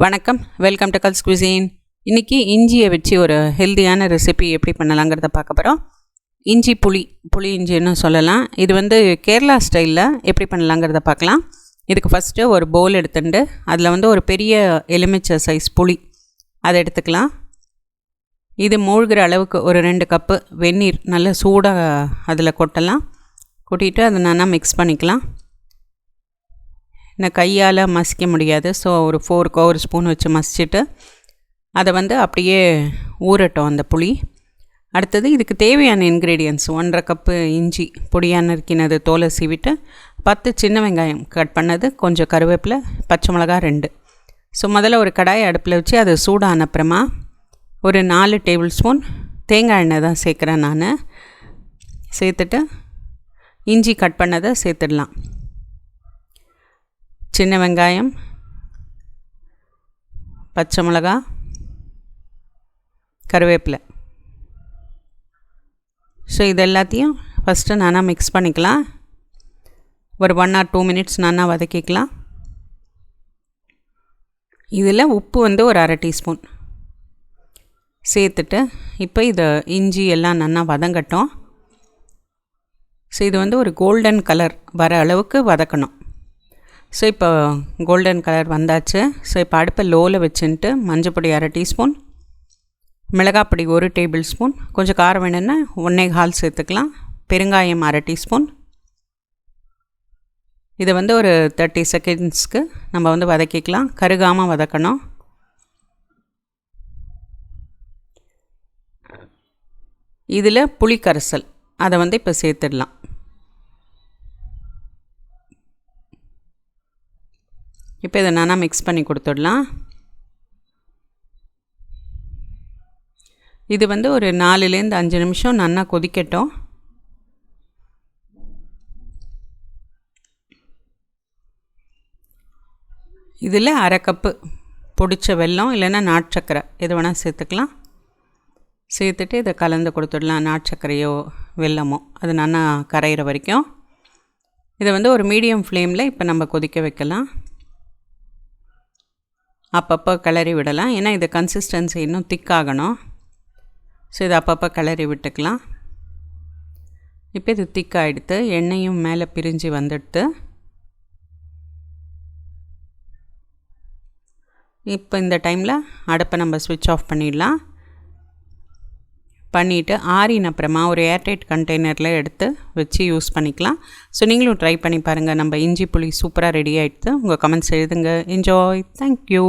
வணக்கம், welcome to culls குவிசீன். இன்றைக்கி இஞ்சியை வச்சு ஒரு ஹெல்த்தியான ரெசிபி எப்படி பண்ணலாங்கிறத பார்க்க போகிறோம். இஞ்சி புளி இஞ்சின்னு சொல்லலாம். இது கேரளா ஸ்டைலில் எப்படி பண்ணலாங்கிறத பார்க்கலாம். இதுக்கு ஃபஸ்ட்டு ஒரு பவுல் எடுத்துட்டு அதில் ஒரு பெரிய எலுமிச்சை சைஸ் புளி அதை எடுத்துக்கலாம். இது மூழ்கிற அளவுக்கு ஒரு 2 கப்பு வெந்நீர் நல்ல சூடாக அதில் கொட்டலாம். கொட்டிட்டு அதை நல்லா மிக்ஸ் பண்ணிக்கலாம். நான் கையால் மசிக்க முடியாது, ஸோ ஒரு ஃபோர்க்கோ ஒரு ஸ்பூன் வச்சு மசிச்சுட்டு அதை அப்படியே ஊறட்டும் அந்த புளி. அடுத்தது இதுக்கு தேவையான இன்க்ரீடியன்ட்ஸ் 1.5 கப்பு இஞ்சி பொடியாக நறுக்கினது, தோலை சீவிட்டு 10 சின்ன வெங்காயம் கட் பண்ணது, கொஞ்சம் கருவேப்பிலை, பச்சை மிளகா 2. ஸோ முதல்ல ஒரு கடாயை அடுப்பில் வச்சு அது சூடான அப்புறமா ஒரு 4 டேபிள் ஸ்பூன் தேங்காய் எண்ணெய் தான் சேர்க்குறேன் நான். சேர்த்துட்டு இஞ்சி கட் பண்ணதை சேர்த்துடலாம். சின்ன வெங்காயம், பச்சை மிளகா, கருவேப்பிலை. ஸோ இது எல்லாத்தையும் ஃபஸ்ட்டு நல்லா மிக்ஸ் பண்ணிக்கலாம். ஒரு 1 or 2 மினிட்ஸ் நல்லா வதக்கிக்கலாம். இதில் உப்பு ஒரு 1/2 டீஸ்பூன் சேர்த்துட்டு இப்போ இதை இஞ்சி எல்லாம் நல்லா வதங்கட்டும். ஸோ இது ஒரு கோல்டன் கலர் வர அளவுக்கு வதக்கணும். ஸோ இப்போ கோல்டன் கலர் வந்தாச்சு. ஸோ இப்போ அடுப்பை லோவில் வச்சுட்டு மஞ்சப்பொடி 1/2 டீஸ்பூன், மிளகாப்பொடி 1 டேபிள் ஸ்பூன், கொஞ்சம் காரம் வேணும்னா 1.25 சேர்த்துக்கலாம், பெருங்காயம் 1/2 டீஸ்பூன். இதை ஒரு 30 செகண்ட்ஸ்க்கு நம்ம வதக்கிக்கலாம். கருகாமல் வதக்கணும். இதில் புளி கரைசல் அதை இப்போ சேர்த்துடலாம். இப்போ இதை நல்லா மிக்ஸ் பண்ணி கொடுத்துடலாம். இது ஒரு 4லேருந்து 5 நிமிஷம் நல்லா கொதிக்கட்டும். இதில் 1/2 கப்பு பொடிச்ச வெல்லம் இல்லைன்னா நாட்டு சர்க்கரை எது வேணால் சேர்த்துக்கலாம். சேர்த்துட்டு இதை கலந்து கொடுத்துடலாம். நாட்டு சர்க்கரையோ வெல்லமோ அது நல்லா கரையிற வரைக்கும் இதை ஒரு மீடியம் ஃப்ளேமில் இப்போ நம்ம கொதிக்க வைக்கலாம். அப்பப்போ கிளறி விடலாம், ஏன்னா இது கன்சிஸ்டன்சி இன்னும் திக்காகணும். ஸோ இது அப்பப்போ கிளறி விட்டுக்கலாம். இப்போ இது திக்காகிடுத்து, எண்ணெயும் மேலே பிரிஞ்சு வந்துடுத்து. இப்போ இந்த டைமில் அடுப்பை நம்ம ஸ்விட்ச் ஆஃப் பண்ணிடலாம். பண்ணிவிட்டு ஆறின அப்புறமா ஒரு ஏர்டைட் கண்டெய்னரில் எடுத்து வச்சு யூஸ் பண்ணிக்கலாம். ஸோ நீங்களும் ட்ரை பண்ணி பாருங்கள். நம்ம இஞ்சி புளி சூப்பராக ரெடி ஆகிடுது. உங்கள் கமெண்ட்ஸ் எழுதுங்க. என்ஜாய். தேங்க்யூ.